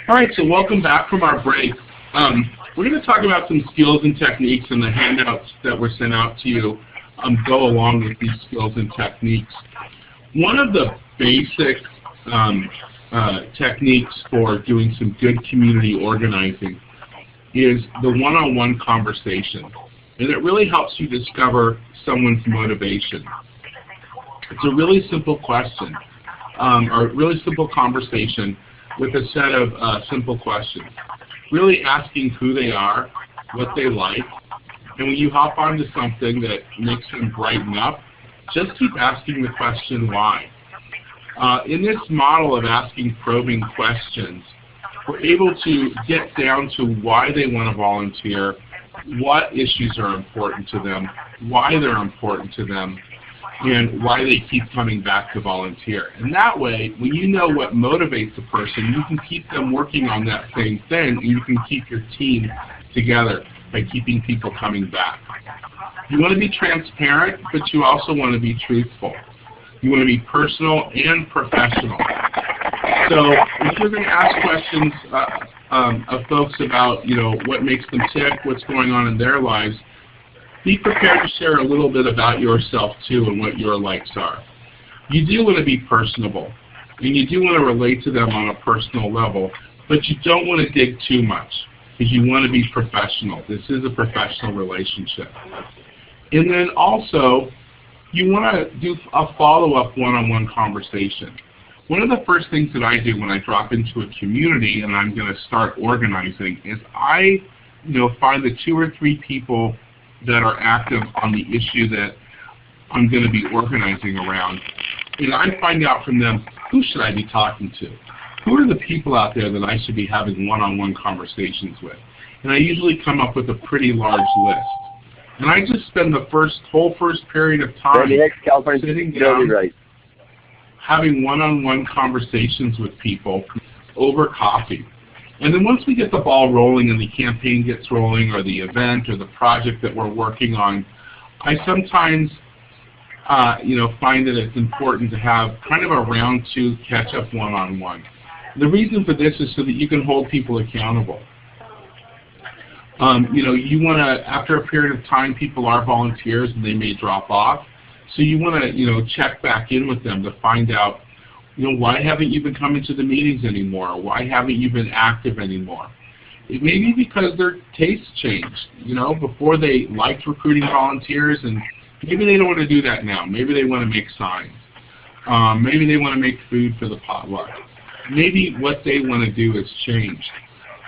All right, so welcome back from our break. We're going to talk about some skills and techniques, and the handouts that were sent out to you go along with these skills and techniques. One of the basic techniques for doing some good community organizing is the one-on-one conversation, and it really helps you discover someone's motivation. It's a really simple question, or a really simple conversation with a set of simple questions. Really asking who they are, what they like, and when you hop onto something that makes them brighten up, just keep asking the question why. In this model of asking probing questions, we're able to get down to why they want to volunteer, what issues are important to them, why they're important to them, and why they keep coming back to volunteer. And that way, when you know what motivates a person, you can keep them working on that same thing, and you can keep your team together by keeping people coming back. You want to be transparent, but you also want to be truthful. You want to be personal and professional. So if you're going to ask questions of folks about, what makes them tick, what's going on in their lives, be prepared to share a little bit about yourself too and what your likes are. You do want to be personable, and you do want to relate to them on a personal level, but you don't want to dig too much because you want to be professional. This is a professional relationship. And then also, you want to do a follow-up one-on-one conversation. One of the first things that I do when I drop into a community and I'm going to start organizing is I find the 2 or 3 people that are active on the issue that I'm going to be organizing around. And I find out from them, who should I be talking to? Who are the people out there that I should be having one-on-one conversations with? And I usually come up with a pretty large list. And I just spend the whole first period of time sitting down, having one-on-one conversations with people over coffee. And then once we get the ball rolling and the campaign gets rolling, or the event or the project that we're working on, I sometimes find that it's important to have kind of a round 2 catch-up one-on-one. The reason for this is so that you can hold people accountable. You want to, after a period of time, people are volunteers and they may drop off. So you want to, check back in with them to find out, why haven't you been coming to the meetings anymore? Or why haven't you been active anymore? It may be because their tastes changed. Before they liked recruiting volunteers, and maybe they don't want to do that now. Maybe they want to make signs. Maybe they want to make food for the potluck. Maybe what they want to do has changed.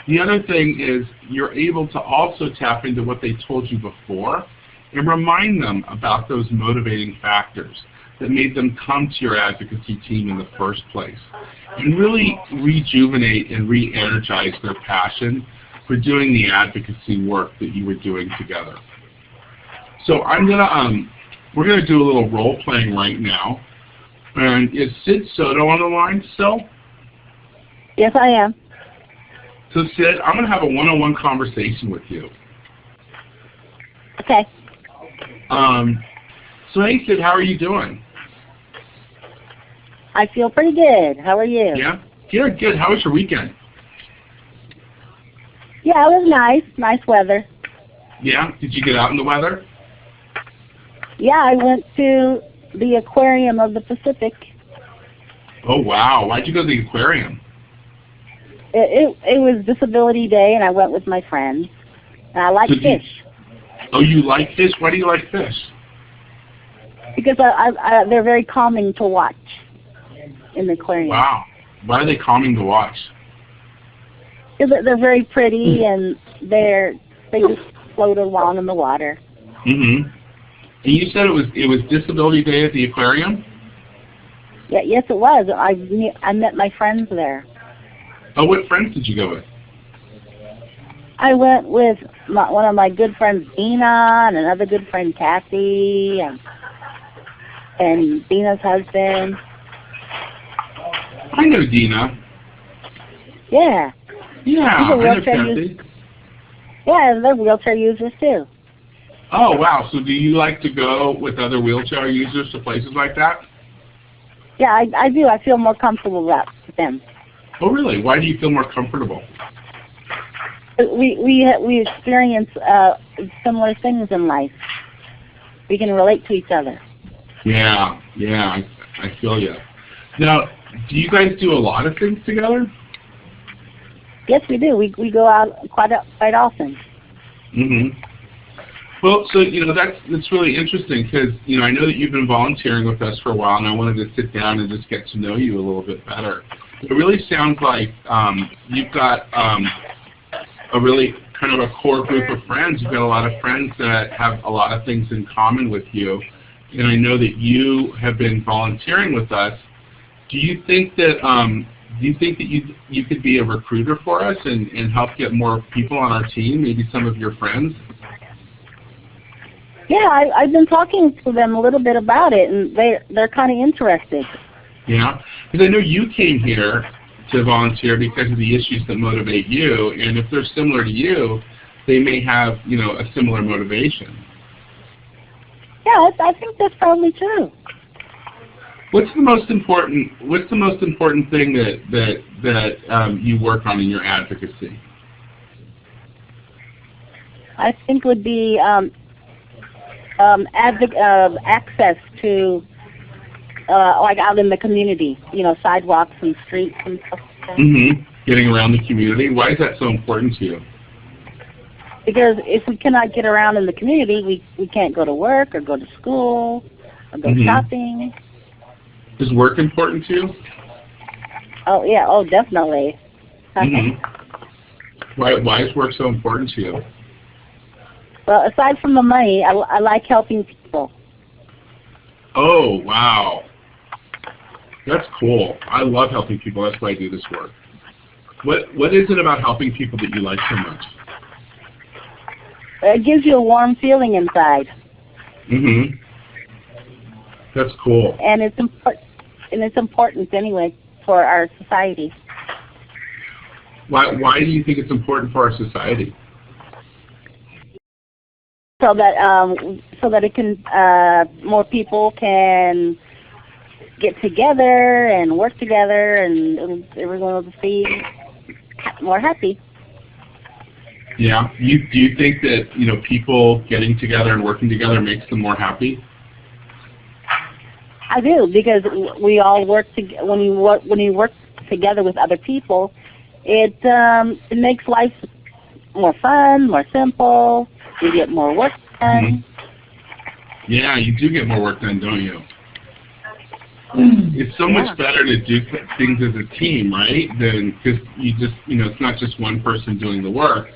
The other thing is you're able to also tap into what they told you before and remind them about those motivating factors that made them come to your advocacy team in the first place, and really rejuvenate and re-energize their passion for doing the advocacy work that you were doing together. So we're gonna do a little role playing right now. And is Sid Soto on the line still? Yes, I am. So Sid, I'm gonna have a one-on-one conversation with you. Okay. So hey Sid, how are you doing? I feel pretty good. How are you? Yeah? Good. How was your weekend? Yeah, it was nice. Nice weather. Yeah? Did you get out in the weather? Yeah, I went to the Aquarium of the Pacific. Oh, wow. Why'd you go to the aquarium? It was Disability Day, and I went with my friends. And I like fish. Oh, you like fish? Why do you like fish? Because they're very calming to watch in the aquarium. Wow. Why are they calming to watch? Because they're very pretty, and they just float along in the water. Mm-hmm. And you said it was Disability Day at the aquarium? Yeah, yes, it was. I met my friends there. Oh, what friends did you go with? I went with one of my good friends, Dina, and another good friend, Kathy, and Dina's husband. I know Dina. Yeah. Yeah, I know Kathy. Yeah, they're wheelchair users too. Oh, wow. So do you like to go with other wheelchair users to places like that? Yeah, I do. I feel more comfortable with them. Oh, really? Why do you feel more comfortable? We experience similar things in life. We can relate to each other. Yeah, I feel you. Now, do you guys do a lot of things together? Yes, we do. We go out quite often. Mm-hmm. Well, so that's really interesting because I know that you've been volunteering with us for a while, and I wanted to sit down and just get to know you a little bit better. It really sounds like you've got a really kind of a core group of friends. You've got a lot of friends that have a lot of things in common with you, and I know that you have been volunteering with us. Do you think that you could be a recruiter for us and help get more people on our team? Maybe some of your friends. Yeah, I've been talking to them a little bit about it, and they're kind of interested. Yeah, because I know you came here to volunteer because of the issues that motivate you, and if they're similar to you, they may have a similar motivation. Yeah, I think that's probably true. What's the most important thing that you work on in your advocacy? I think would be access to like out in the community, sidewalks and streets and stuff like that. Mm-hmm. Getting around the community. Why is that so important to you? Because if we cannot get around in the community, we can't go to work or go to school or go shopping. Is work important to you? Oh yeah, oh definitely. Mm-hmm. Why is work so important to you? Well, aside from the money, I like helping people. Oh, wow. That's cool. I love helping people. That's why I do this work. What is it about helping people that you like so much? It gives you a warm feeling inside. Mm-hmm. That's cool. And it's important anyway for our society. Why do you think it's important for our society? So that it can more people can get together and work together, and everyone will be more happy. Yeah. Do you think that people getting together and working together makes them more happy? I do, because we all work when you work together with other people, it makes life more fun, more simple. You get more work done. Mm-hmm. Yeah, you do get more work done, don't you? It's so much better to do things as a team, right? Than because it's not just one person doing the work.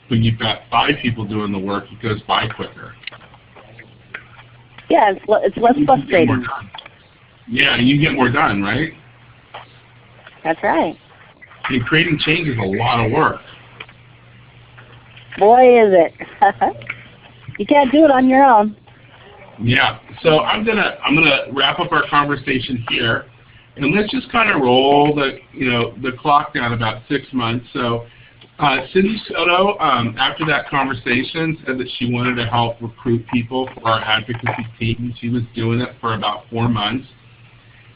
When you've got 5 people doing the work, it goes by quicker. Yeah, it's less frustrating. Yeah, you get more done, right? That's right. And creating change is a lot of work. Boy, is it. You can't do it on your own. Yeah. So I'm gonna wrap up our conversation here, and let's just kind of roll the clock down about 6 months. So Cindy Soto, after that conversation, said that she wanted to help recruit people for our advocacy team. She was doing it for about 4 months.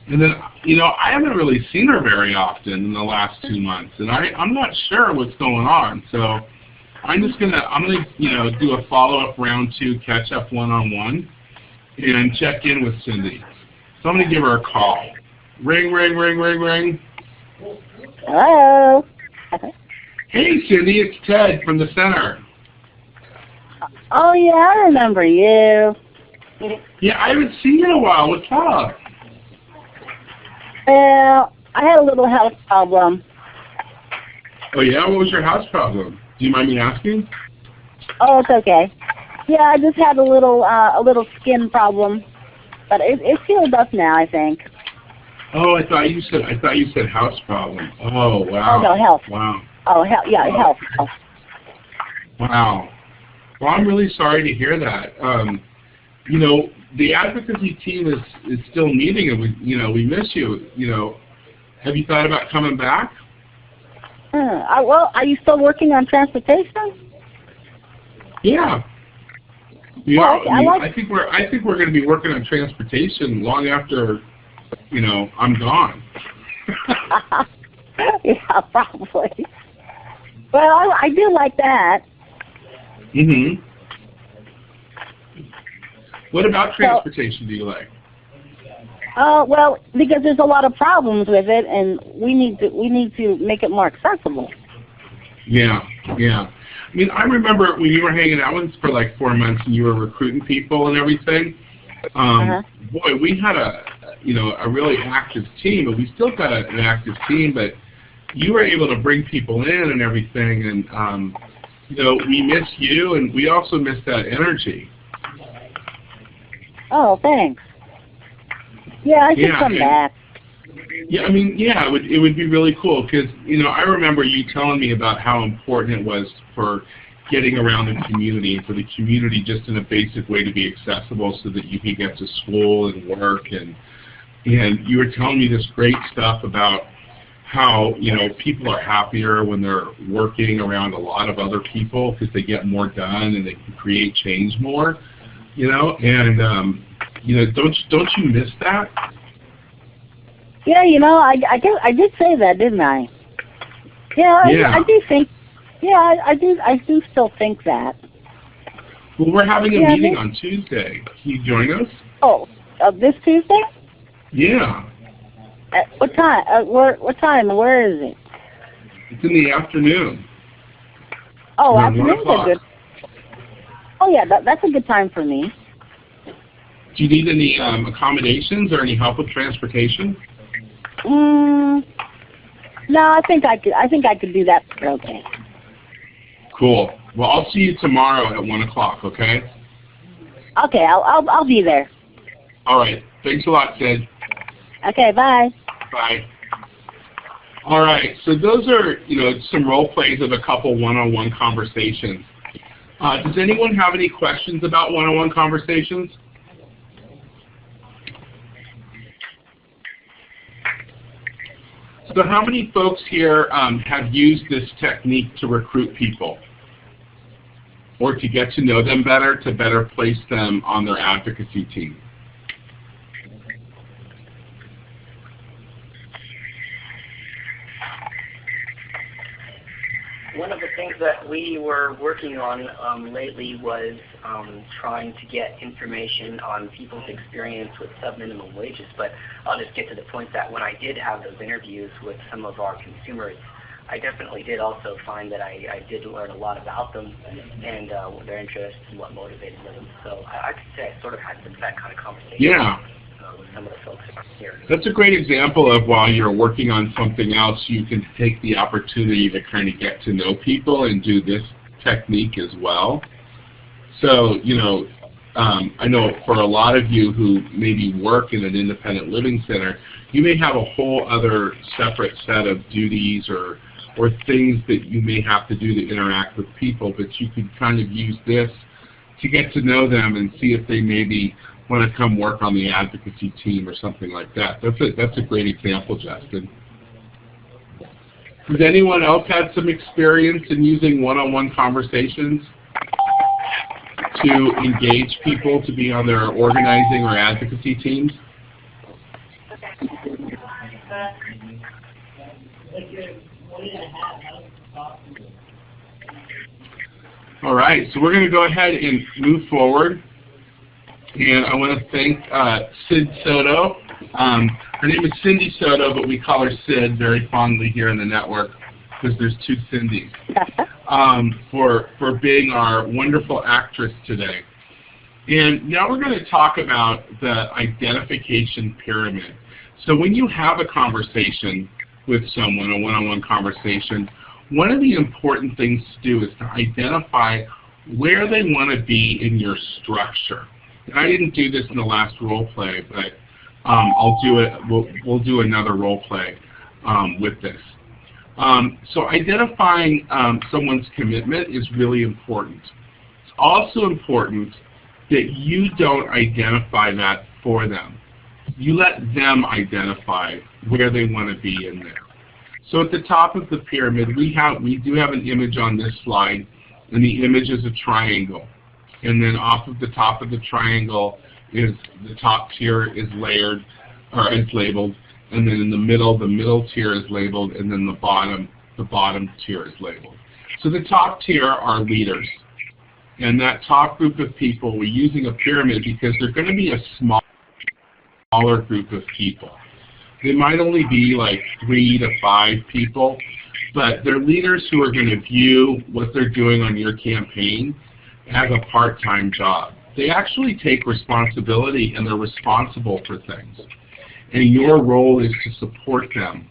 And then, I haven't really seen her very often in the last 2 months, and I'm not sure what's going on. So I'm gonna do a follow-up round 2 catch-up one-on-one and check in with Cindy. So I'm gonna give her a call. Ring, ring, ring, ring, ring. Hello. Hey, Cindy, it's Ted from the center. Oh yeah, I remember you. Yeah, I haven't seen you in a while. What's up? Well, I had a little health problem. Oh yeah, what was your house problem? Do you mind me asking? Oh, it's okay. Yeah, I just had a little skin problem, but it's healed up now, I think. Oh, I thought you said house problem. Oh wow. Oh no, health. Wow. Oh yeah, health. Wow. Well, I'm really sorry to hear that. The advocacy team is still meeting, and we miss you. Have you thought about coming back? Well, are you still working on transportation? Yeah. Yeah, I think we're going to be working on transportation long after I'm gone. Yeah, probably. Well, I do like that. Mm-hmm. What about transportation do you like? Well, because there's a lot of problems with it, and we need to make it more accessible. Yeah, yeah. I mean, I remember when you were hanging out with us for like 4 months and you were recruiting people and everything. Boy, we had a really active team, but we still got an active team. But you were able to bring people in and everything, and we miss you, and we also miss that energy. Oh, thanks. Yeah, I should come back. Yeah, I mean, yeah, it would be really cool because, I remember you telling me about how important it was for getting around the community, and for the community just in a basic way to be accessible so that you can get to school and work, and you were telling me this great stuff about how, people are happier when they're working around a lot of other people because they get more done and they can create change more, and, don't you miss that? Yeah, I did say that, didn't I? Yeah, I do think. Yeah, I do still think that. Well, we're having a meeting on Tuesday. Can you join us? Oh, this Tuesday? Yeah. At what time? What time? Where is it? It's in the afternoon. Oh, afternoons are good. Oh yeah, that's a good time for me. Do you need any accommodations or any help with transportation? No, I think I could do that. Okay. Cool. Well, I'll see you tomorrow at 1 o'clock. Okay. Okay, I'll be there. All right. Thanks a lot, Sid. Okay. Bye. Bye. All right. So those are some role plays of a couple one-on-one conversations. Does anyone have any questions about one-on-one conversations? So how many folks here have used this technique to recruit people or to get to know them better, to better place them on their advocacy team? One of the things that we were working on lately was trying to get information on people's experience with sub-minimum wages, but I'll just get to the point that when I did have those interviews with some of our consumers, I definitely did also find that I did learn a lot about them and their interests and what motivated them. So I could say I sort of had that kind of conversation. Yeah. With some of the folks here. That's a great example of while you're working on something else, you can take the opportunity to kind of get to know people and do this technique as well. So, I know for a lot of you who maybe work in an independent living center, you may have a whole other separate set of duties or things that you may have to do to interact with people, but you could kind of use this to get to know them and see if they maybe want to come work on the advocacy team or something like that. That's a great example, Justin. Has anyone else had some experience in using one-on-one conversations to engage people to be on their organizing or advocacy teams? All right, so we're going to go ahead and move forward. And I want to thank Sid Soto. Her name is Cindy Soto, but we call her Sid very fondly here in the network because there's two Cindys, for being our wonderful actress today. And now we're going to talk about the identification pyramid. So when you have a conversation with someone, a one-on-one conversation, one of the important things to do is to identify where they want to be in your structure. And I didn't do this in the last role play, but I'll do it. We'll do another role play with this. So identifying someone's commitment is really important. It's also important that you don't identify that for them. You let them identify where they want to be in there. So at the top of the pyramid, we do have an image on this slide, and the image is a triangle. And then off of the top of the triangle is the top tier is layered, or is labeled, and then in the middle tier is labeled, and then the bottom tier is labeled. So the top tier are leaders. And that top group of people, we're using a pyramid because they're going to be a smaller group of people. They might only be like 3 to 5 people, but they're leaders who are going to view what they're doing on your campaign as a part-time job. They actually take responsibility and they're responsible for things. And your role is to support them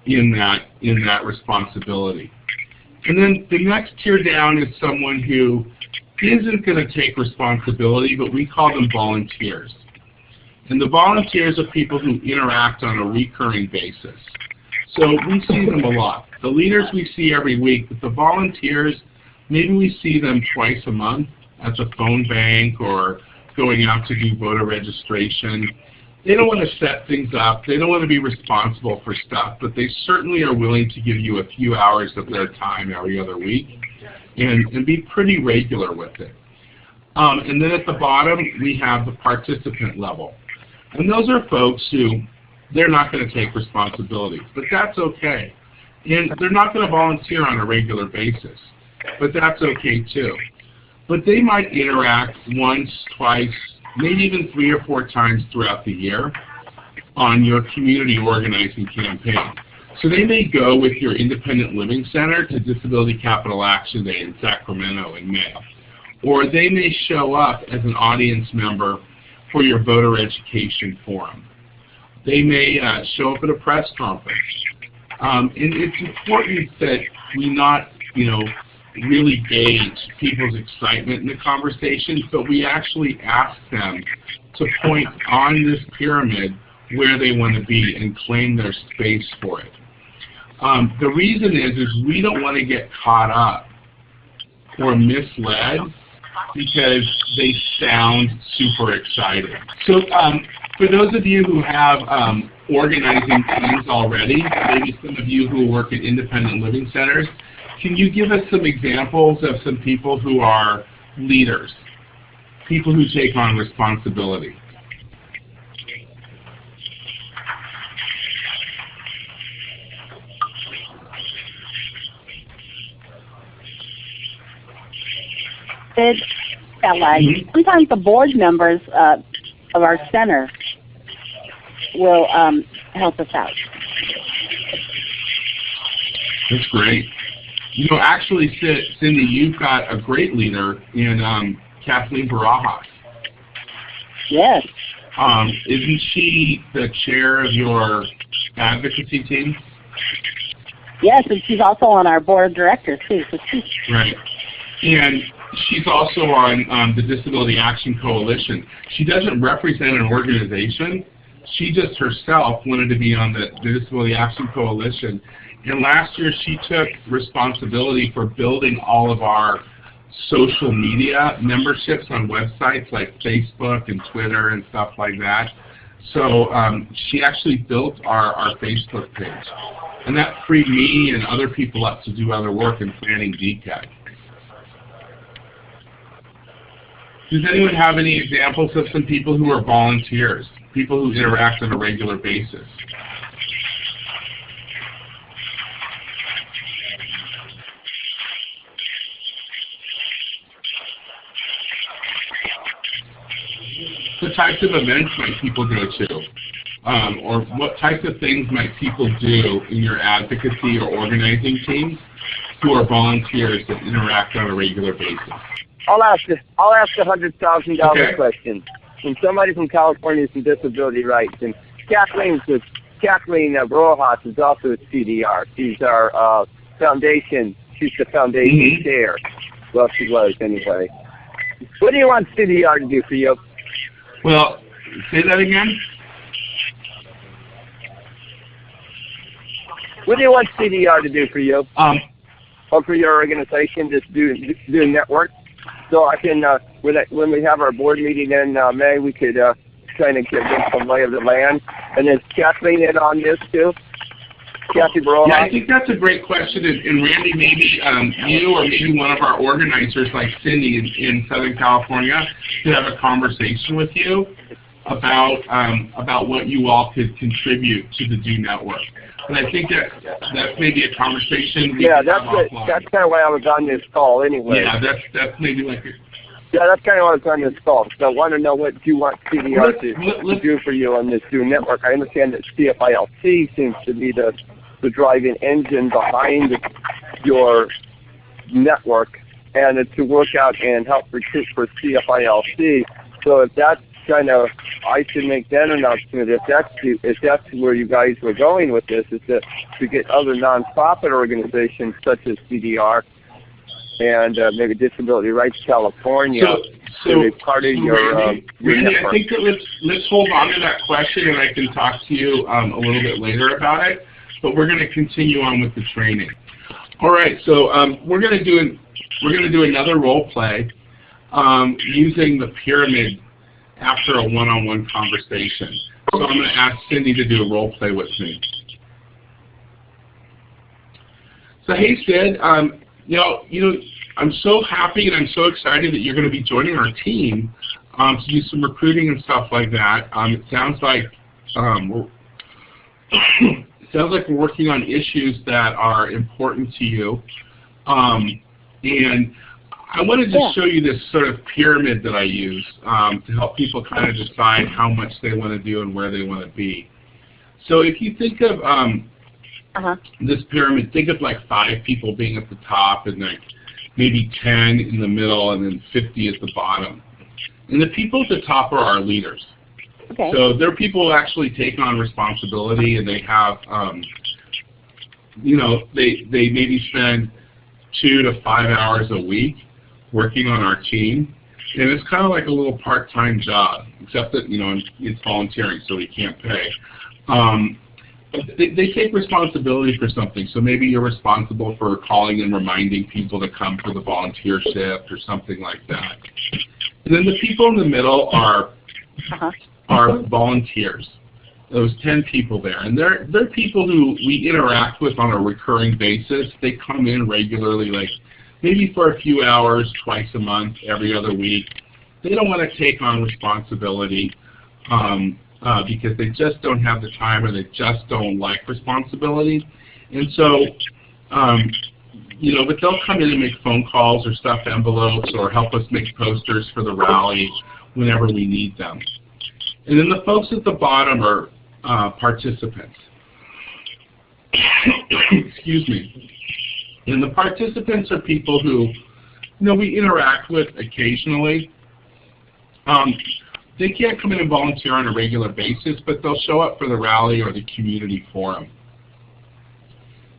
in that responsibility. And then the next tier down is someone who isn't going to take responsibility, but we call them volunteers. And the volunteers are people who interact on a recurring basis. So we see them a lot. The leaders we see every week, but the volunteers, maybe we see them twice a month at the phone bank or going out to do voter registration. They don't want to set things up. They don't want to be responsible for stuff, but they certainly are willing to give you a few hours of their time every other week and be pretty regular with it. And then at the bottom, we have the participant level. And those are folks who, they're not going to take responsibility, but that's okay. And they're not going to volunteer on a regular basis, but that's okay too. But they might interact once, twice, maybe even 3 or 4 times throughout the year on your community organizing campaign. So they may go with your independent living center to Disability Capital Action Day in Sacramento in May. Or they may show up as an audience member for your voter education forum. They may show up at a press conference. And it's important that we not, really gauge people's excitement in the conversations, but we actually ask them to point on this pyramid where they want to be and claim their space for it. The reason is we don't want to get caught up or misled because they sound super exciting. So for those of you who have organizing teams already, maybe some of you who work at independent living centers, can you give us some examples of some people who are leaders, people who take on responsibility? Sometimes the board members of our center will help us out. That's great. Actually, Cindy, you've got a great leader in Kathleen Barajas. Yes. Isn't she the chair of your advocacy team? Yes, and she's also on our board of directors, too. So right. And she's also on the Disability Action Coalition. She doesn't represent an organization. She just herself wanted to be on the Disability Action Coalition. And last year she took responsibility for building all of our social media memberships on websites like Facebook and Twitter and stuff like that. So she actually built our Facebook page. And that freed me and other people up to do other work in planning DCAD. Does anyone have any examples of some people who are volunteers, people who interact on a regular basis? What types of events might people go to? Or what types of things might people do in your advocacy or organizing teams who are volunteers that interact on a regular basis? I'll ask a $100,000 question. When somebody from California with disability rights, and Kathleen Rojas is also a CDR. She's our foundation. She's the foundation chair. Well, she was anyway. What do you want CDR to do for you? Well, say that again. What do you want CDR to do for you? Or for your organization, just do a network? So I can, when we have our board meeting in May, we could kind of give them some lay of the land. And is Kathleen in on this too? Kathy Brown? Yeah, I think that's a great question. And Randy, maybe you or maybe one of our organizers like Cindy in Southern California could have a conversation with you. about what you all could contribute to the DOnetwork. And I think that's maybe a conversation we can have offline. That's kind of why I was on this call anyway. Yeah, that's maybe like yeah, that's kind of why I was on this call. So I want to know what you want CDR to do for you on this DOnetwork. I understand that CFILC seems to be the driving engine behind your network, and it's to work out and help recruit for CFILC. So if that's kind of, I should make that announcement. If that's where you guys were going with this, is to get other nonprofit organizations such as CDR and maybe Disability Rights California to be part of your network. I think that let's hold on to that question, and I can talk to you a little bit later about it. But we're going to continue on with the training. All right, so we're going to do another role play using the pyramid after a one-on-one conversation. So I'm going to ask Cindy to do a role play with me. So hey Sid, I'm so happy and I'm so excited that you're going to be joining our team to do some recruiting and stuff like that. It sounds like we're working on issues that are important to you, and I want to just show you this sort of pyramid that I use to help people kind of decide how much they want to do and where they want to be. So if you think of this pyramid, think of like 5 people being at the top and like maybe 10 in the middle and then 50 at the bottom. And the people at the top are our leaders. Okay. So they're people who actually take on responsibility, and they have, they maybe spend 2 to 5 hours a week working on our team, and it's kind of like a little part-time job, except that it's volunteering, so we can't pay. But they take responsibility for something. So maybe you're responsible for calling and reminding people to come for the volunteer shift or something like that. And then the people in the middle are volunteers. Those 10 people there, and they're people who we interact with on a recurring basis. They come in regularly, like maybe for a few hours, twice a month, every other week. They don't want to take on responsibility because they just don't have the time, or they just don't like responsibility. And so, but they'll come in and make phone calls or stuff envelopes or help us make posters for the rally whenever we need them. And then the folks at the bottom are participants. Excuse me. And the participants are people who, we interact with occasionally. They can't come in and volunteer on a regular basis, but they'll show up for the rally or the community forum.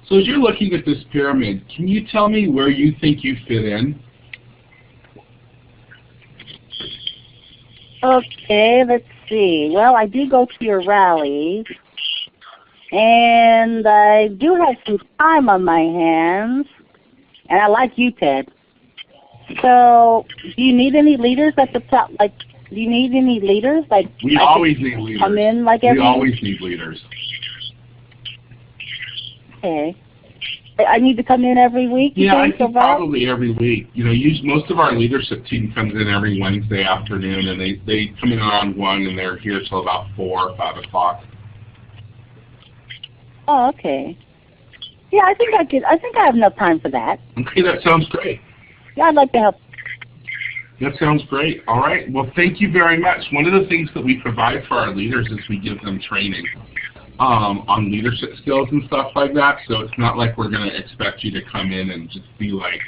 So as you're looking at this pyramid, can you tell me where you think you fit in? Okay, let's see. Well, I do go to your rallies, and I do have some time on my hands, and I like you, Ted. So, do you need any leaders at the top? Like, do you need any leaders? Like, we always need leaders. Come in like every. We always need leaders. Okay. I need to come in every week? Yeah, I think probably every week. Most of our leadership team comes in every Wednesday afternoon, and they come in around 1, and they're here till about 4 or 5 o'clock. Oh, okay. Yeah, I think I have enough time for that. Okay, that sounds great. Yeah, I'd like to help. That sounds great. All right. Well, thank you very much. One of the things that we provide for our leaders is we give them training on leadership skills and stuff like that. So it's not like we're going to expect you to come in and just be like,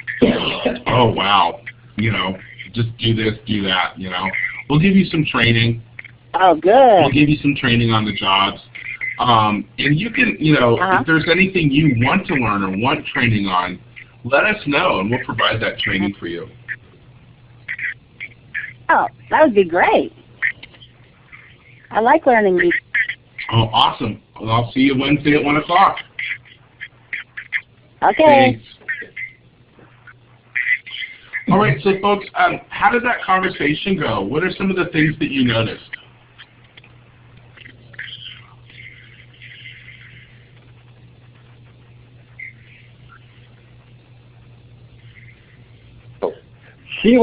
oh, wow, just do this, do that, We'll give you some training. Oh, good. We'll give you some training on the jobs. And you can, if there's anything you want to learn or want training on, let us know, and we'll provide that training for you. Oh, that would be great. I like learning these. Oh, awesome. Well, I'll see you Wednesday at 1 o'clock. Okay. Thanks. All right, so folks, how did that conversation go? What are some of the things that you noticed? She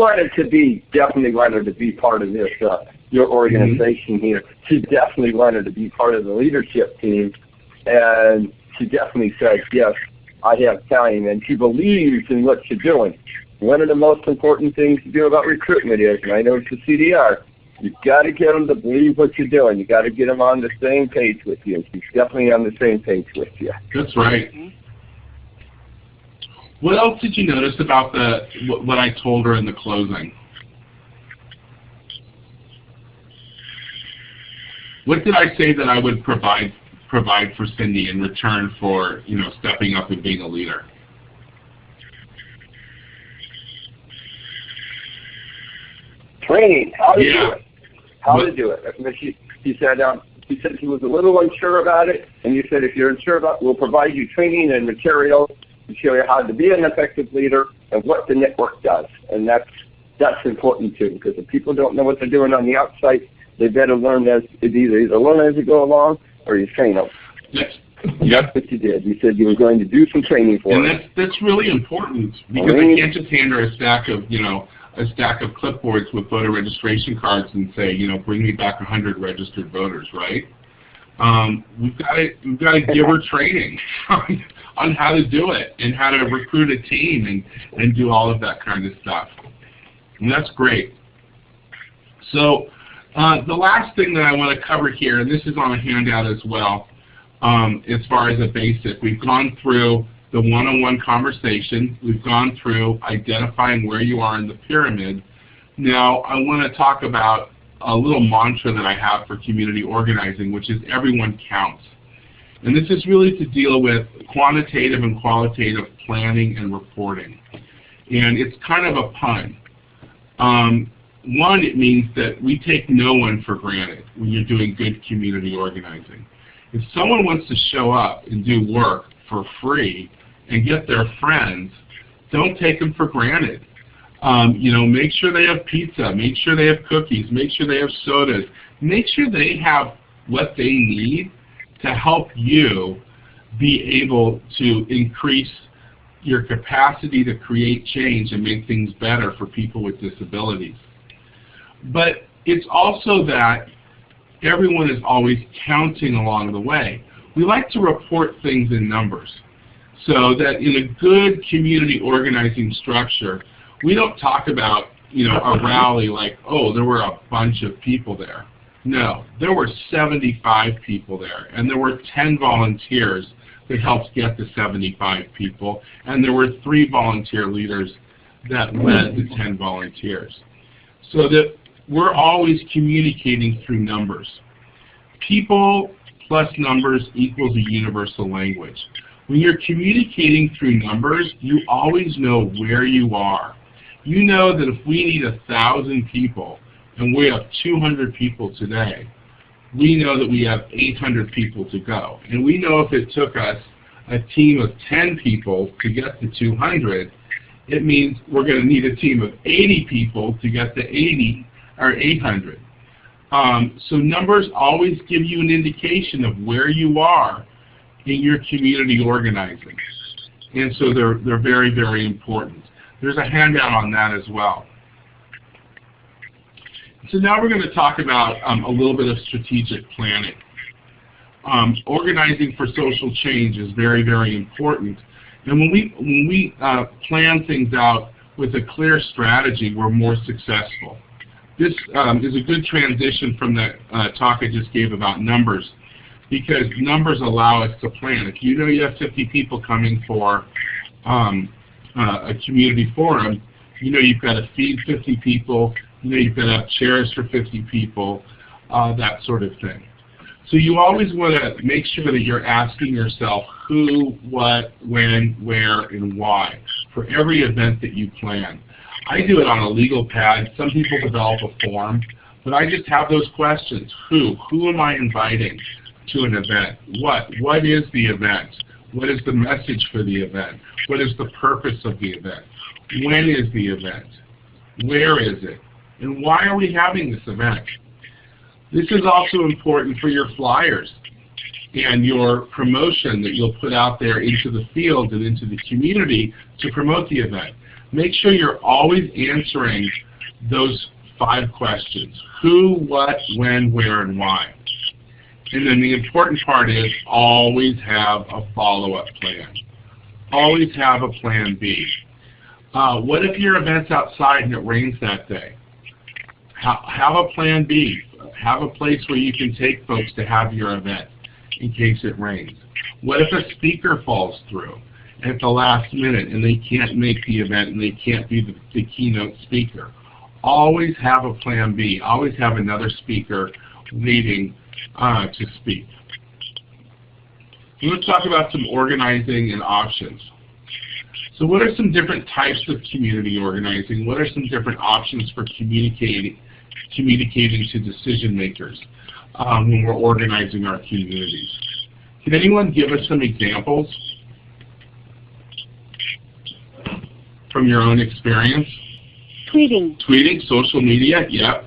definitely wanted to be part of this your organization here. She definitely wanted to be part of the leadership team, and she definitely said, yes, I have time, and she believes in what you're doing. One of the most important things to do about recruitment is, and I know it's the CDR, you've got to get them to believe what you're doing. You've got to get them on the same page with you. She's definitely on the same page with you. That's right. What else did you notice about what I told her in the closing? What did I say that I would provide for Cindy in return for, you know, stepping up and being a leader? Training, how to do it. How to do it. She said she was a little unsure about it, and you said if you're unsure about it, we'll provide you training and materials to show you how to be an effective leader and what the network does. And that's important too, because if people don't know what they're doing on the outside, they better learn either learn as you go along or you train them. Yes. That's what you did. You said you were going to do some training for them. And that's really important, because I can't just hand her a stack of clipboards with voter registration cards and say, you know, bring me back 100 registered voters, right? We've got to give her training on how to do it and how to recruit a team and do all of that kind of stuff. And that's great. So the last thing that I want to cover here, and this is on a handout as well, as far as a basic, we've gone through the one-on-one conversation. We've gone through identifying where you are in the pyramid. Now I want to talk about a little mantra that I have for community organizing, which is everyone counts. And this is really to deal with quantitative and qualitative planning and reporting. And it's kind of a pun. One, it means that we take no one for granted when you're doing good community organizing. If someone wants to show up and do work for free and get their friends, don't take them for granted. You know, make sure they have pizza, make sure they have cookies, make sure they have sodas, make sure they have what they need to help you be able to increase your capacity to create change and make things better for people with disabilities. But it's also that everyone is always counting along the way. We like to report things in numbers, so that in a good community organizing structure, we don't talk about, you know, a rally like, oh, there were a bunch of people there. No, there were 75 people there, and there were 10 volunteers that helped get the 75 people, and there were 3 volunteer leaders that led the 10 volunteers. So that we're always communicating through numbers. People plus numbers equals a universal language. When you're communicating through numbers, you always know where you are. You know that if we need 1,000 people and we have 200 people today, we know that we have 800 people to go. And we know if it took us a team of 10 people to get to 200, it means we're going to need a team of 80 people to get to 80 or 800. So numbers always give you an indication of where you are in your community organizing. And so they're very, very important. There's a handout on that as well. So now we're going to talk about a little bit of strategic planning. Organizing for social change is very, very important. And when we plan things out with a clear strategy, we're more successful. This is a good transition from the talk I just gave about numbers, because numbers allow us to plan. If you know you have 50 people coming for a community forum, you know you've got to feed 50 people, you know you've got to have chairs for 50 people, that sort of thing. So you always want to make sure that you're asking yourself who, what, when, where, and why for every event that you plan. I do it on a legal pad. Some people develop a form, but I just have those questions. Who am I inviting to an event? What is the event? What is the message for the event? What is the purpose of the event? When is the event? Where is it? And why are we having this event? This is also important for your flyers and your promotion that you'll put out there into the field and into the community to promote the event. Make sure you're always answering those 5 questions: who, what, when, where, and why. And then the important part is always have a follow-up plan. Always have a plan B. What if your event's outside and it rains that day? Have a plan B. Have a place where you can take folks to have your event in case it rains. What if a speaker falls through at the last minute and they can't make the event and they can't be the keynote speaker? Always have a plan B. Always have another speaker waiting to speak. So let's talk about some organizing and options. So what are some different types of community organizing? What are some different options for communicating to decision makers when we're organizing our communities? Can anyone give us some examples from your own experience? Tweeting. Tweeting, social media, yep.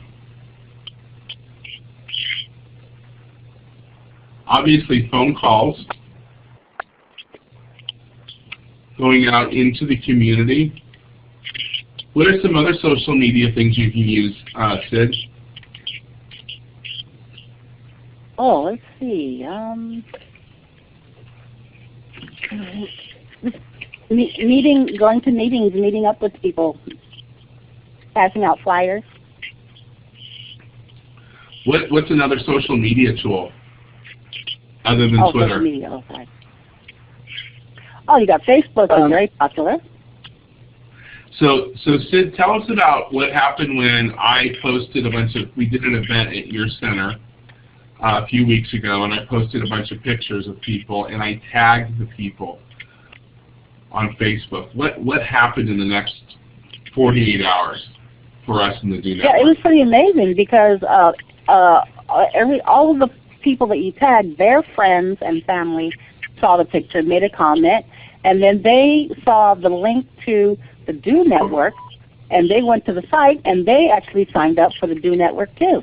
Obviously phone calls. Going out into the community. What are some other social media things you can use, Sid? Oh, let's see. Going to meetings, meeting up with people, passing out flyers. What's another social media tool other than Twitter? Social media. Oh, sorry. Oh, you got Facebook. It's very popular. So Sid, tell us about what happened when I posted we did an event at your center a few weeks ago, and I posted a bunch of pictures of people, and I tagged the people on Facebook. What happened in the next 48 hours for us in the DOnetwork? Yeah, it was pretty amazing because all of the people that you tagged, their friends and family saw the picture, made a comment, and then they saw the link to the DOnetwork, and they went to the site, and they actually signed up for the DOnetwork too.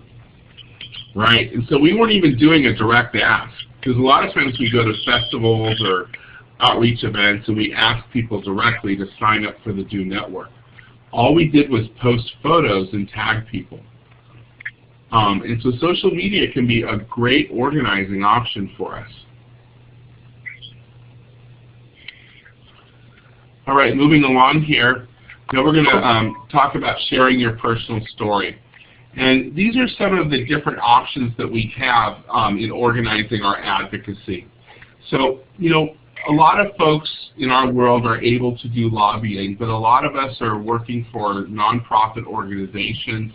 Right, and so we weren't even doing a direct ask, because a lot of times we go to festivals or outreach events, and we ask people directly to sign up for the DOnetwork. All we did was post photos and tag people. And so social media can be a great organizing option for us. All right, moving along here. Now we're going to talk about sharing your personal story. And these are some of the different options that we have in organizing our advocacy. So, you know, a lot of folks in our world are able to do lobbying, but a lot of us are working for nonprofit organizations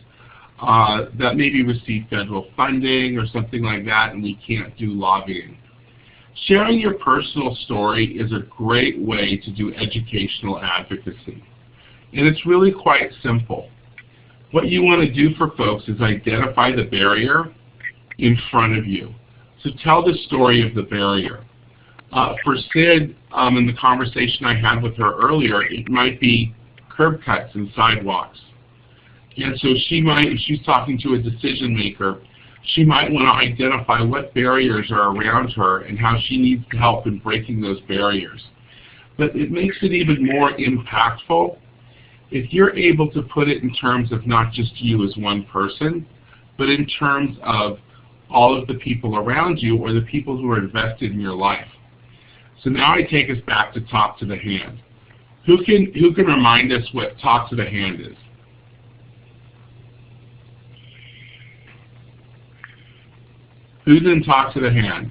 that maybe receive federal funding or something like that, and we can't do lobbying. Sharing your personal story is a great way to do educational advocacy. And it's really quite simple. What you want to do for folks is identify the barrier in front of you. So tell the story of the barrier. For Sid, in the conversation I had with her earlier, it might be curb cuts and sidewalks. And so she's talking to a decision maker, she might want to identify what barriers are around her and how she needs help in breaking those barriers. But it makes it even more impactful if you're able to put it in terms of not just you as one person, but in terms of all of the people around you or the people who are invested in your life. So now I take us back to talk to the hand. Who can remind us what talk to the hand is? Who's in talk to the hand?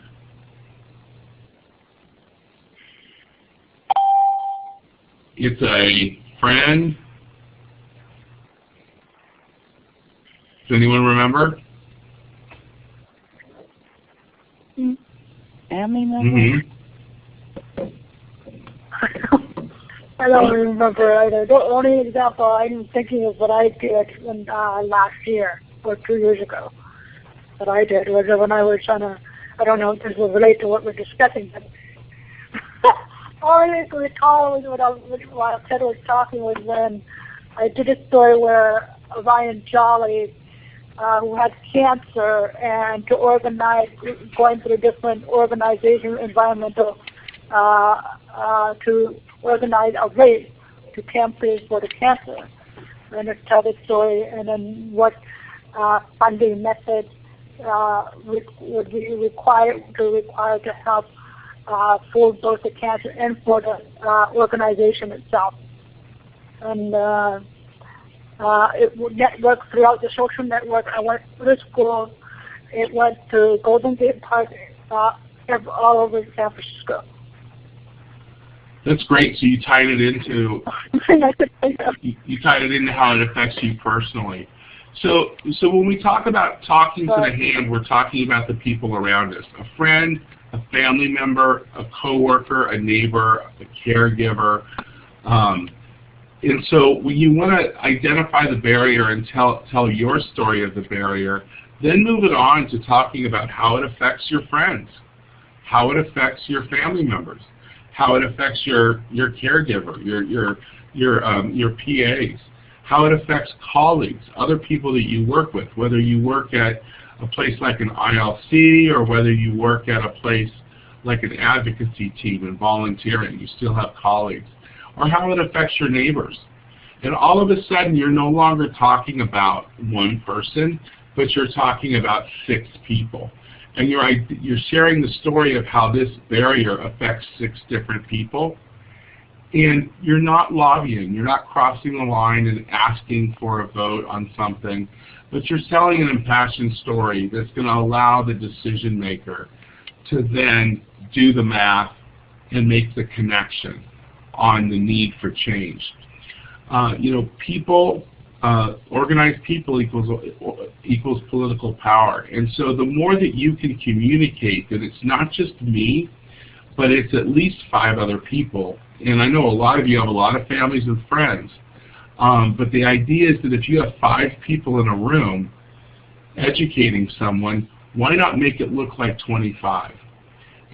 It's a friend. Does anyone remember? Family member? I don't remember either. The only example I'm thinking of what I did when, last year or 2 years ago. What I did was when I was on I don't know if this will relate to what we're discussing, but all I can recall was while Ted was talking was when I did a story where Ryan Jolly, who had cancer, and to organize, going through different organization, environmental, to organize a race to campaign for the cancer. and then tell the story, and then what funding methods would be required to help for both the cancer and for the organization itself. And it would network throughout the social network. I went to the schools. It went to Golden Gate Park, all over San Francisco. That's great. So you tied it into you tied it into how it affects you personally. So when we talk about talking to the hand, we're talking about the people around us: a friend, a family member, a coworker, a neighbor, a caregiver. And so when you want to identify the barrier and tell your story of the barrier, then move it on to talking about how it affects your friends, how it affects your family members, how it affects your caregiver, your PAs, how it affects colleagues, other people that you work with, whether you work at a place like an ILC or whether you work at a place like an advocacy team and volunteering, you still have colleagues, or how it affects your neighbors. And all of a sudden you're no longer talking about one person, but you're talking about 6 people. And you're sharing the story of how this barrier affects 6 different people. And you're not lobbying, you're not crossing the line and asking for a vote on something, but you're telling an impassioned story that's going to allow the decision maker to then do the math and make the connection on the need for change. Organized people equals political power. And so the more that you can communicate that it's not just me, but it's at least 5 other people. And I know a lot of you have a lot of families and friends, but the idea is that if you have 5 people in a room educating someone, why not make it look like 25?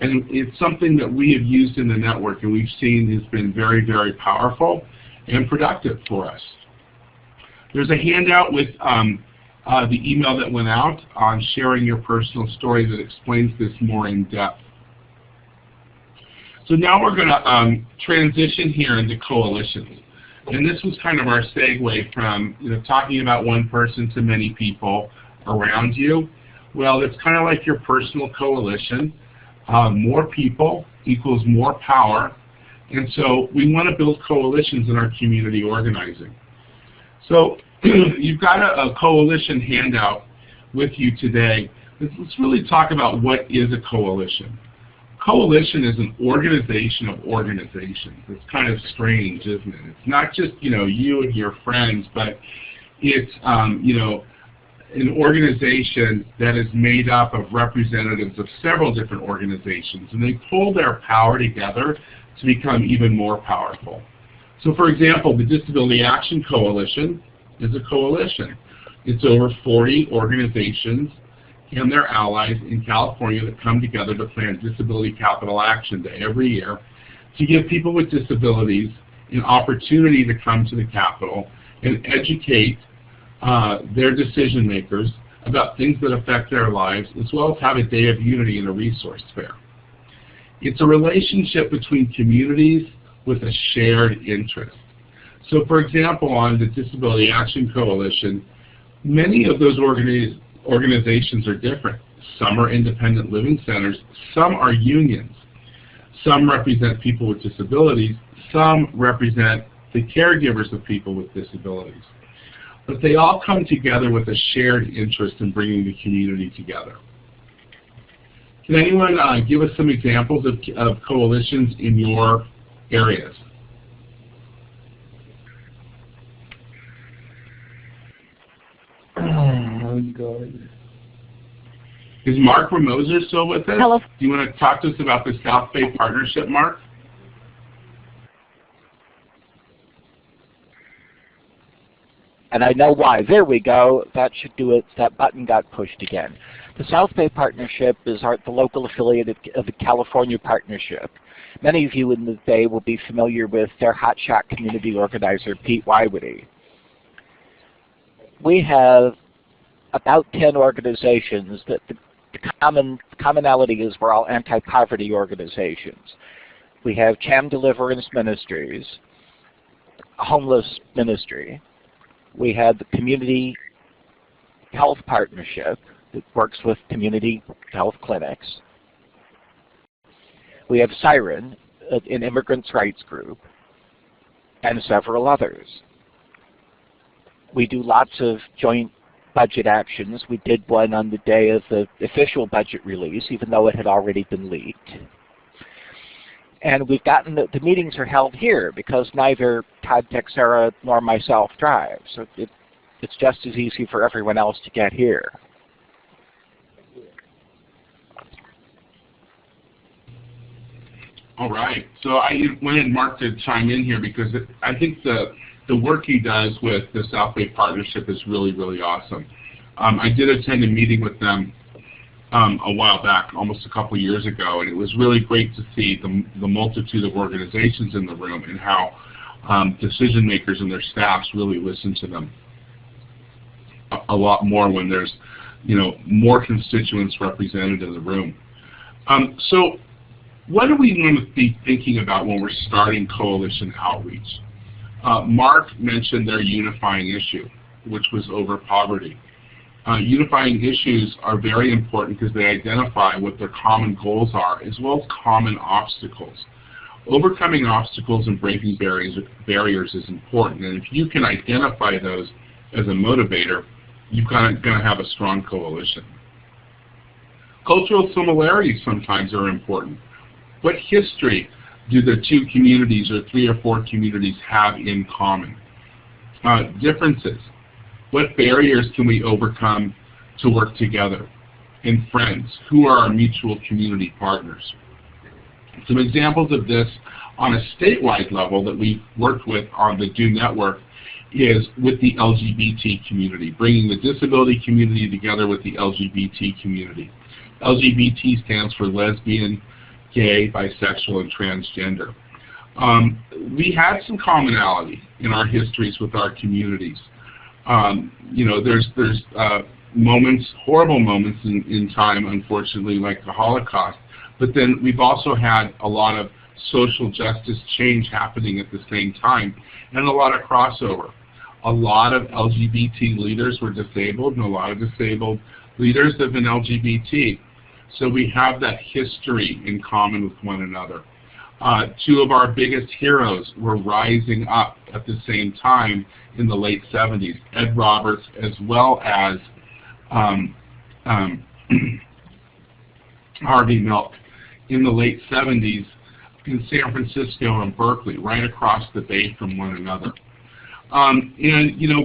And it's something that we have used in the network and we've seen has been very, very powerful and productive for us. There's a handout with the email that went out on sharing your personal story that explains this more in depth. So now we're going to transition here into coalitions. And this was kind of our segue from talking about one person to many people around you. Well, it's kind of like your personal coalition. More people equals more power. And so we want to build coalitions in our community organizing. So you've got a coalition handout with you today. Let's really talk about what is a coalition. Coalition is an organization of organizations. It's kind of strange, isn't it? It's not just you and your friends, but it's an organization that is made up of representatives of several different organizations, and they pull their power together to become even more powerful. So for example, the Disability Action Coalition is a coalition. It's over 40 organizations and their allies in California that come together to plan Disability Capital Action Day every year to give people with disabilities an opportunity to come to the Capitol and educate their decision makers about things that affect their lives, as well as have a day of unity and a resource fair. It's a relationship between communities with a shared interest. So for example, on the Disability Action Coalition, many of those organizations are different. Some are independent living centers, some are unions. Some represent people with disabilities, some represent the caregivers of people with disabilities. But they all come together with a shared interest in bringing the community together. Can anyone give us some examples of coalitions in your areas? Oh, God. Is Mark Ramoser still with us? Hello. Do you want to talk to us about the South Bay Partnership, Mark? And I know why. There we go. That should do it. That button got pushed again. The South Bay Partnership is the local affiliate of the California Partnership. Many of you in the Bay will be familiar with their Hot Shot community organizer, Pete Wywitty. We have about 10 organizations that the commonality is we're all anti-poverty organizations. We have Cham Deliverance Ministries, a homeless ministry. We had the Community Health Partnership that works with community health clinics. We have Siren, an immigrants' rights group, and several others. We do lots of joint budget actions. We did one on the day of the official budget release, even though it had already been leaked. And we've gotten the meetings are held here because neither Todd Texera nor myself drive. So it's just as easy for everyone else to get here. All right. So I wanted Mark to chime in here because I think the work he does with the South Bay Partnership is really, really awesome. I did attend a meeting with them a while back, almost a couple years ago, and it was really great to see the multitude of organizations in the room and how decision makers and their staffs really listen to them a lot more when there's, more constituents represented in the room. So what do we want to be thinking about when we're starting coalition outreach? Mark mentioned their unifying issue, which was over poverty. Unifying issues are very important because they identify what their common goals are as well as common obstacles. Overcoming obstacles and breaking barriers is important, and if you can identify those as a motivator, you're going to have a strong coalition. Cultural similarities sometimes are important. What history do the two communities or 3 or 4 communities have in common? Differences. What barriers can we overcome to work together? And friends. Who are our mutual community partners? Some examples of this on a statewide level that we've worked with on the DOnetwork is with the LGBT community, bringing the disability community together with the LGBT community. LGBT stands for lesbian, gay, bisexual, and transgender. We had some commonality in our histories with our communities. There's moments, horrible moments in time, unfortunately, like the Holocaust, but then we've also had a lot of social justice change happening at the same time, and a lot of crossover. A lot of LGBT leaders were disabled, and a lot of disabled leaders have been LGBT. So we have that history in common with one another. 2 of our biggest heroes were rising up at the same time in the late 70s, Ed Roberts as well as Harvey Milk in the late 70s in San Francisco and Berkeley, right across the bay from one another.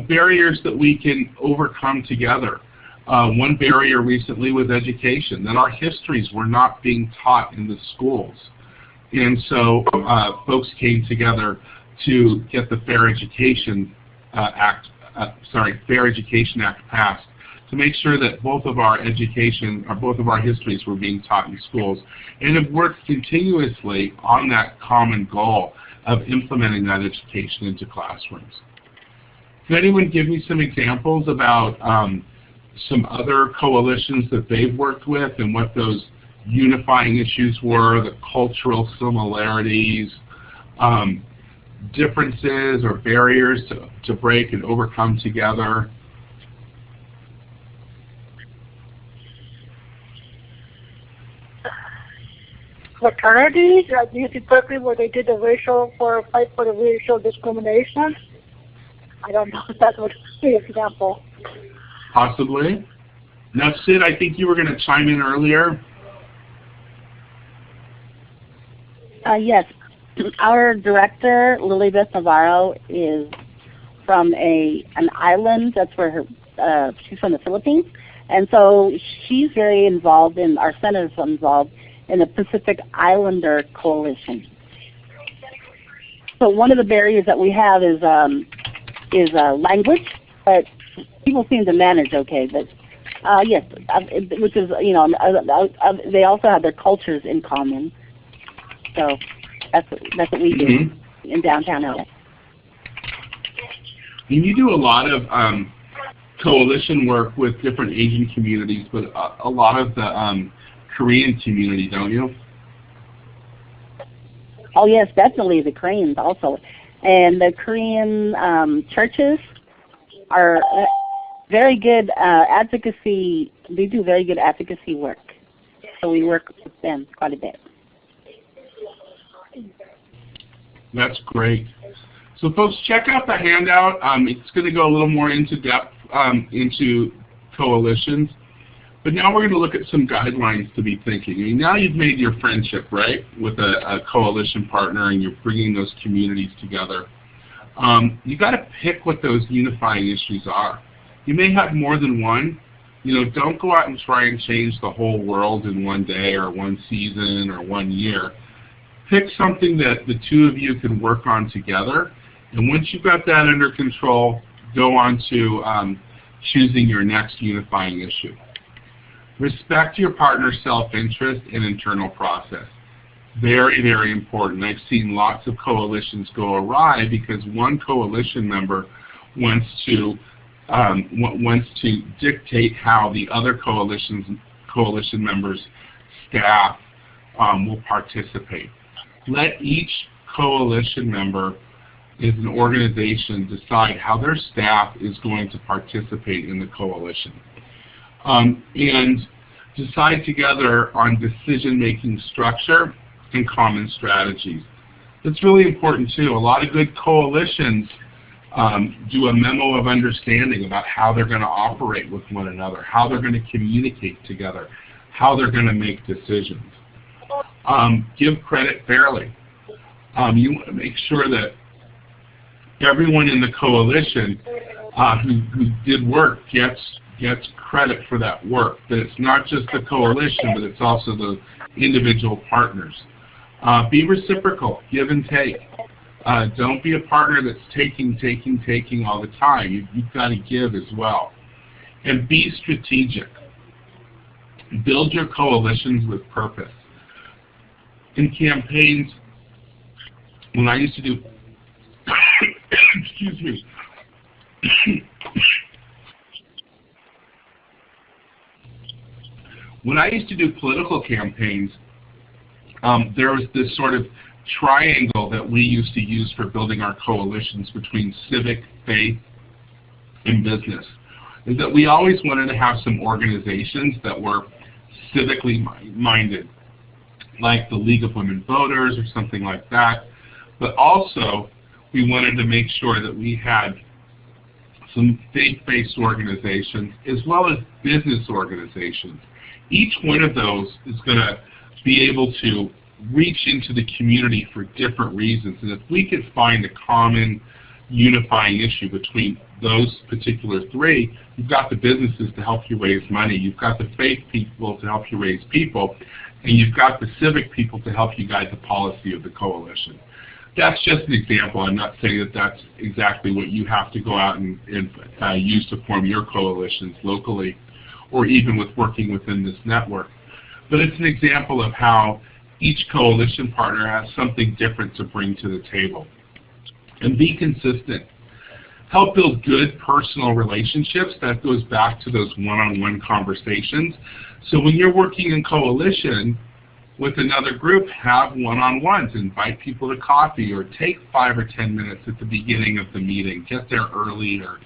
Barriers that we can overcome together. One barrier recently was education, that our histories were not being taught in the schools. And so folks came together to get the Fair Education Act passed to make sure that both of our histories were being taught in schools, and have worked continuously on that common goal of implementing that education into classrooms. Can anyone give me some examples about some other coalitions that they've worked with and what those unifying issues were, the cultural similarities, differences or barriers to break and overcome together? Fraternities at UC Berkeley, where they did the fight for the racial discrimination. I don't know if that would be an example. Possibly. Now, Sid, I think you were going to chime in earlier. Yes. Our director, Lilibeth Navarro, is from an island. That's where she's from the Philippines. And so she's very involved our Senate is involved in the Pacific Islander Coalition. So one of the barriers that we have is language, but people seem to manage okay. But yes, which is they also have their cultures in common. So that's what we do in downtown LA. And you do a lot of coalition work with different Asian communities, but a lot of the Korean community, don't you? Oh yes, definitely the Koreans also, and the Korean churches. are very good advocacy. They do very good advocacy work. So we work with them quite a bit. That's great. So folks, check out the handout. It's going to go a little more into depth into coalitions. But now we're going to look at some guidelines to be thinking. I mean, now you've made your friendship, right, with a coalition partner, and you're bringing those communities together. You've got to pick what those unifying issues are. You may have more than one. You know, don't go out and try and change the whole world in one day or one season or 1 year. Pick something that the two of you can work on together, and once you've got that under control, go on to choosing your next unifying issue. Respect your partner's self-interest and internal process. Very, very important. I've seen lots of coalitions go awry because one coalition member wants to dictate how the other coalition members' staff will participate. Let each coalition member as an organization decide how their staff is going to participate in the coalition. And decide together on decision-making structure and common strategies. That's really important too. A lot of good coalitions do a memo of understanding about how they're going to operate with one another, how they're going to communicate together, how they're going to make decisions. Give credit fairly. You want to make sure that everyone in the coalition who did work gets credit for that work, that it's not just the coalition, but it's also the individual partners. Be reciprocal, give and take. Don't be a partner that's taking all the time. You've got to give as well. And be strategic. Build your coalitions with purpose. In campaigns, when I used to do, excuse me, when I used to do political campaigns, there was this sort of triangle that we used to use for building our coalitions between civic, faith, and business. Is that we always wanted to have some organizations that were civically minded, like the League of Women Voters or something like that. But also, we wanted to make sure that we had some faith-based organizations as well as business organizations. Each one of those is going to be able to reach into the community for different reasons. And if we could find a common unifying issue between those particular three, you've got the businesses to help you raise money, you've got the faith people to help you raise people, and you've got the civic people to help you guide the policy of the coalition. That's just an example. I'm not saying that that's exactly what you have to go out and use to form your coalitions locally, or even with working within this network. But it's an example of how each coalition partner has something different to bring to the table. And be consistent. Help build good personal relationships. That goes back to those one-on-one conversations. So when you're working in coalition with another group, have one-on-ones. Invite people to coffee, or take 5 or 10 minutes at the beginning of the meeting. Get there early, or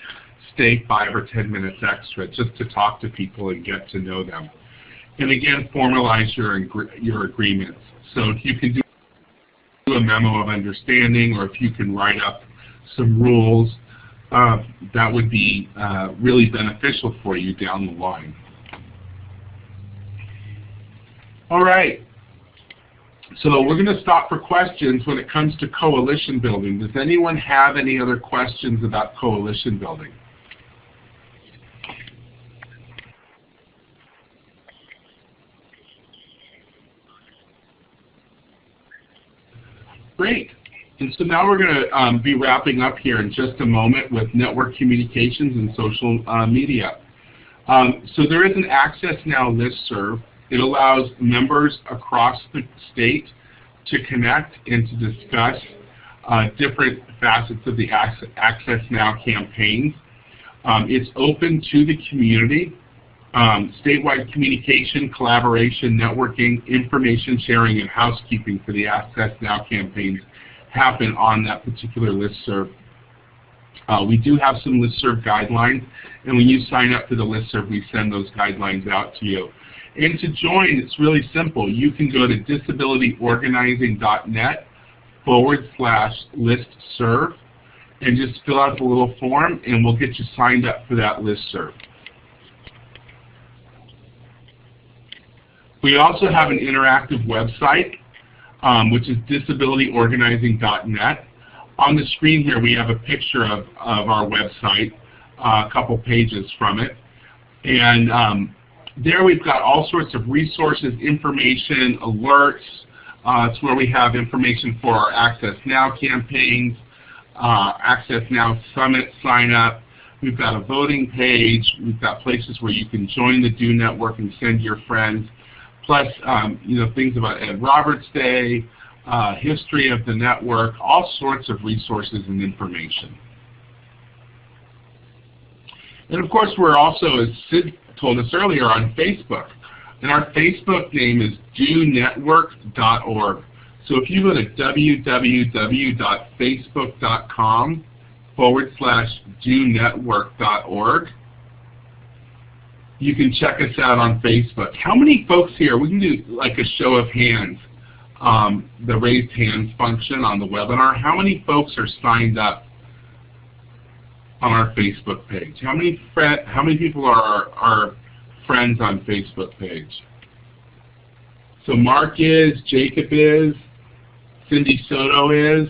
stay 5 or 10 minutes extra just to talk to people and get to know them. And again, formalize your agreements. So if you can do a memo of understanding, or if you can write up some rules, that would be really beneficial for you down the line. All right. So we're going to stop for questions when it comes to coalition building. Does anyone have any other questions about coalition building? Great. And so now we're going to be wrapping up here in just a moment with network communications and social media. So there is an Access Now listserv. It allows members across the state to connect and to discuss different facets of the Access Now campaigns. It's open to the community. Statewide communication, collaboration, networking, information sharing, and housekeeping for the Access Now campaigns happen on that particular listserv. We do have some listserv guidelines, and when you sign up for the listserv, we send those guidelines out to you. And to join, it's really simple. You can go to disabilityorganizing.net/listserv and just fill out the little form, and we'll get you signed up for that listserv. We also have an interactive website, which is disabilityorganizing.net. On the screen here, we have a picture of our website, a couple pages from it. And there we've got all sorts of resources, information, alerts. It's where we have information for our Access Now campaigns, Access Now Summit sign up. We've got a voting page. We've got places where you can join the Do Network and send your friends. Plus, things about Ed Roberts Day, history of the network, all sorts of resources and information. And of course, we're also, as Sid told us earlier, on Facebook. And our Facebook name is DOnetwork.org. So if you go to www.facebook.com/DOnetwork.org, you can check us out on Facebook. How many folks here, we can do like a show of hands, the raised hands function on the webinar. How many folks are signed up on our Facebook page? How many people are our friends on Facebook page? So Mark is, Jacob is, Cindy Soto is.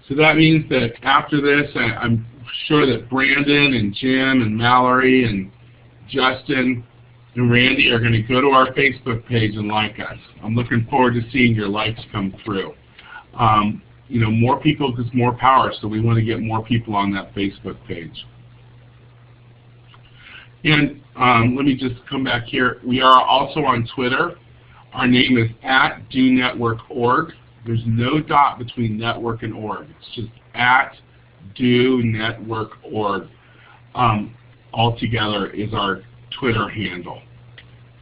So that means that after this, I'm sure that Brandon and Jim and Mallory and Justin and Randy are going to go to our Facebook page and like us. I'm looking forward to seeing your likes come through. More people gives more power, so we want to get more people on that Facebook page. And let me just come back here. We are also on Twitter. Our name is @DoNetwork.org. There's no dot between network and org. It's just @DoNetwork.org. All together is our Twitter handle.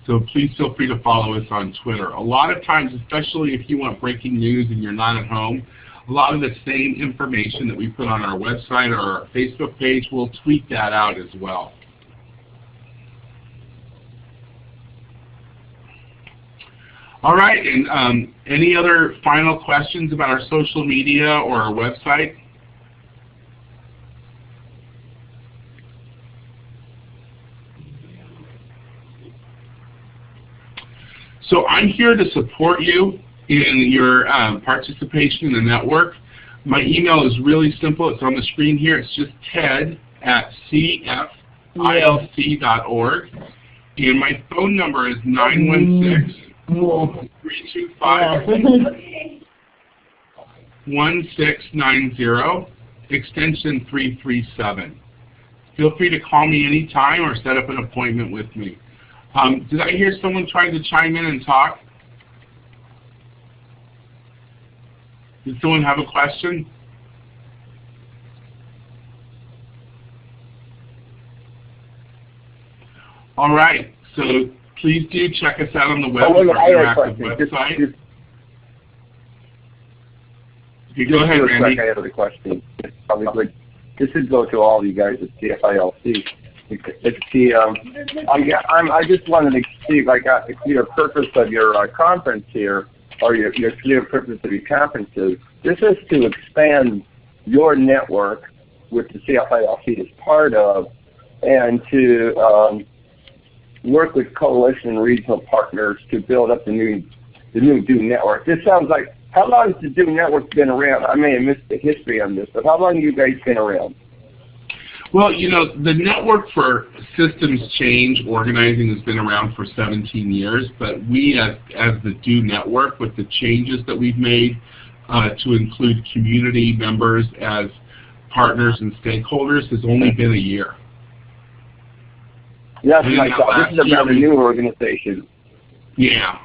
So please feel free to follow us on Twitter. A lot of times, especially if you want breaking news and you're not at home, a lot of the same information that we put on our website or our Facebook page, we'll tweet that out as well. All right, and any other final questions about our social media or our website? So I'm here to support you in your participation in the network. My email is really simple. It's on the screen here. It's just ted@cfilc.org. And my phone number is 916-325-1690, extension 337. Feel free to call me anytime or set up an appointment with me. Did I hear someone trying to chime in and talk? Did someone have a question? All right, so please do check us out on the web, our interactive website. Okay, go ahead, Randy. I have a question. This should go to all of you guys at CFILC. I just wanted to see if I got the clear purpose of your conference here, or your clear purpose of your conferences. This is to expand your network, which the CFILC is part of, and to work with coalition and regional partners to build up the new Do Network. This sounds like, how long has the Do Network been around? I may have missed the history on this, but how long have you guys been around? Well, the Network for Systems Change Organizing has been around for 17 years, but we as the Do Network, with the changes that we've made to include community members as partners and stakeholders, has only been a year. Yes, my thought. This is about a new organization. Yeah.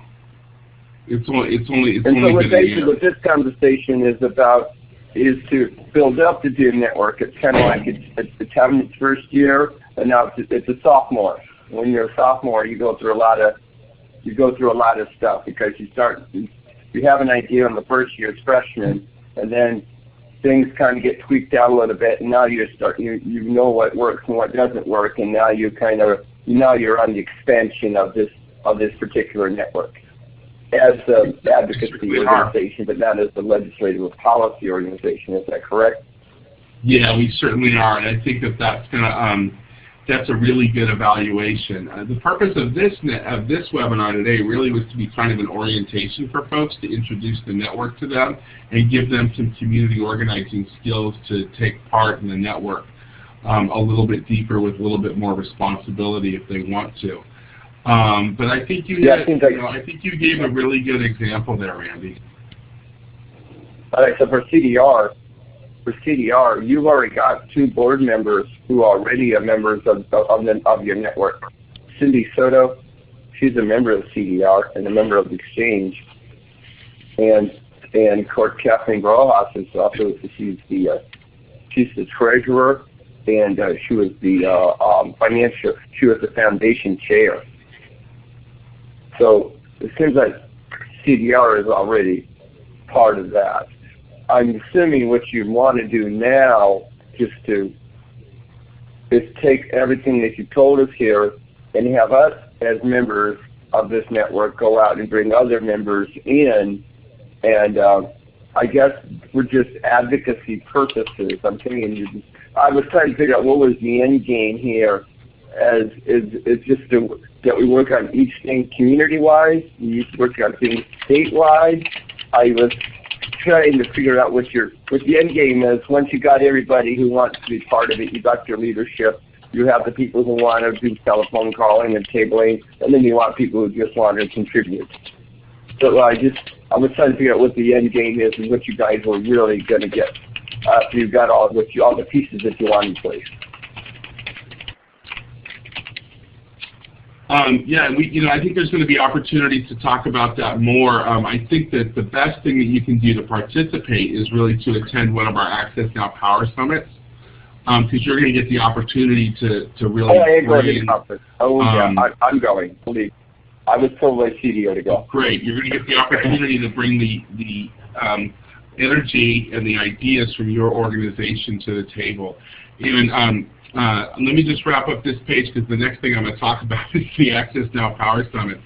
It's only so been a year. What this conversation is about is to build up the Do Network. It's kind of like it's having its first year, and now it's a sophomore. When you're a sophomore, you go through a lot of stuff, because you have an idea on the first year as freshman, and then things kind of get tweaked out a little bit, and now you know what works and what doesn't work, and now you're on the expansion of this particular network as the advocacy organization, but not as the legislative or policy organization. Is that correct? Yeah, we certainly are, and I think that's a really good evaluation. The purpose of this webinar today really was to be kind of an orientation for folks, to introduce the network to them and give them some community organizing skills to take part in the network a little bit deeper with a little bit more responsibility if they want to. But I think I think you gave a really good example there, Randy. All right, so for CDR, you've already got 2 board members who already are members of your network. Cindy Soto, she's a member of CDR and a member of the Exchange, and Kathleen Rojas is also she's the treasurer, and she was the foundation chair. So it seems like CDR is already part of that. I'm assuming what you want to do now is take everything that you told us here and have us as members of this network go out and bring other members in, and I guess for just advocacy purposes, I'm thinking I was trying to figure out what was the end game here, as is just that we work on each thing community-wise, we work on things statewide. I was trying to figure out what the end game is. Once you got everybody who wants to be part of it, you got your leadership, you have the people who want to do telephone calling and tabling, and then you want people who just want to contribute. So I was trying to figure out what the end game is and what you guys were really going to get after you got all the pieces that you want in place. Yeah, I think there's going to be opportunities to talk about that more. I think that the best thing that you can do to participate is really to attend one of our Access Now Power Summits, because you're going to get the opportunity to really. Oh, I ain't going to the conference. Oh, yeah, I'm going. Believe. I was told by CDO to go. Great. You're going to get the opportunity to bring the energy and the ideas from your organization to the table. And let me just wrap up this page, because the next thing I'm going to talk about is the Access Now Power Summit.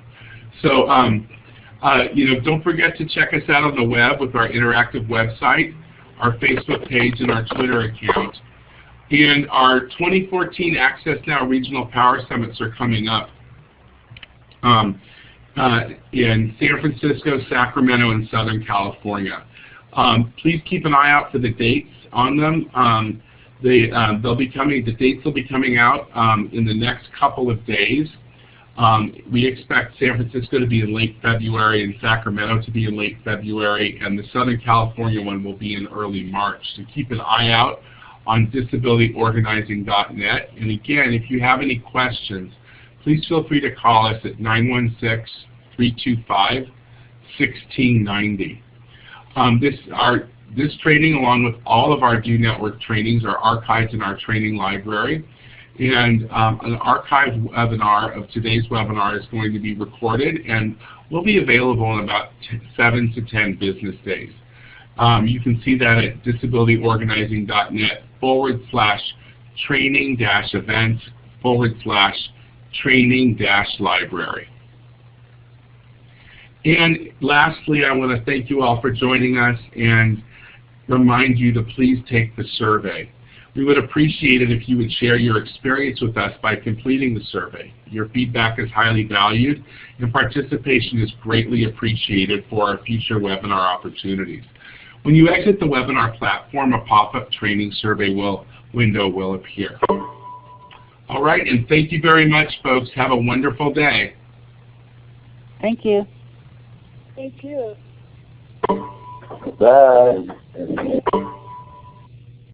So, don't forget to check us out on the web with our interactive website, our Facebook page, and our Twitter account. And our 2014 Access Now Regional Power Summits are coming up in San Francisco, Sacramento, and Southern California. Please keep an eye out for the dates on them. The dates will be coming out in the next couple of days. We expect San Francisco to be in late February and Sacramento to be in late February, and the Southern California one will be in early March. So keep an eye out on disabilityorganizing.net. And again, if you have any questions, please feel free to call us at 916-325-1690. This training, along with all of our DOnetwork trainings, are archived in our training library. And an archived webinar of today's webinar is going to be recorded and will be available in about 7 to 10 business days. You can see that at disabilityorganizing.net/training-events/training-library. And lastly, I want to thank you all for joining us and remind you to please take the survey. We would appreciate it if you would share your experience with us by completing the survey. Your feedback is highly valued, and participation is greatly appreciated for our future webinar opportunities. When you exit the webinar platform, a pop-up training survey window will appear. All right, and thank you very much, folks. Have a wonderful day. Thank you. Thank you. Bye.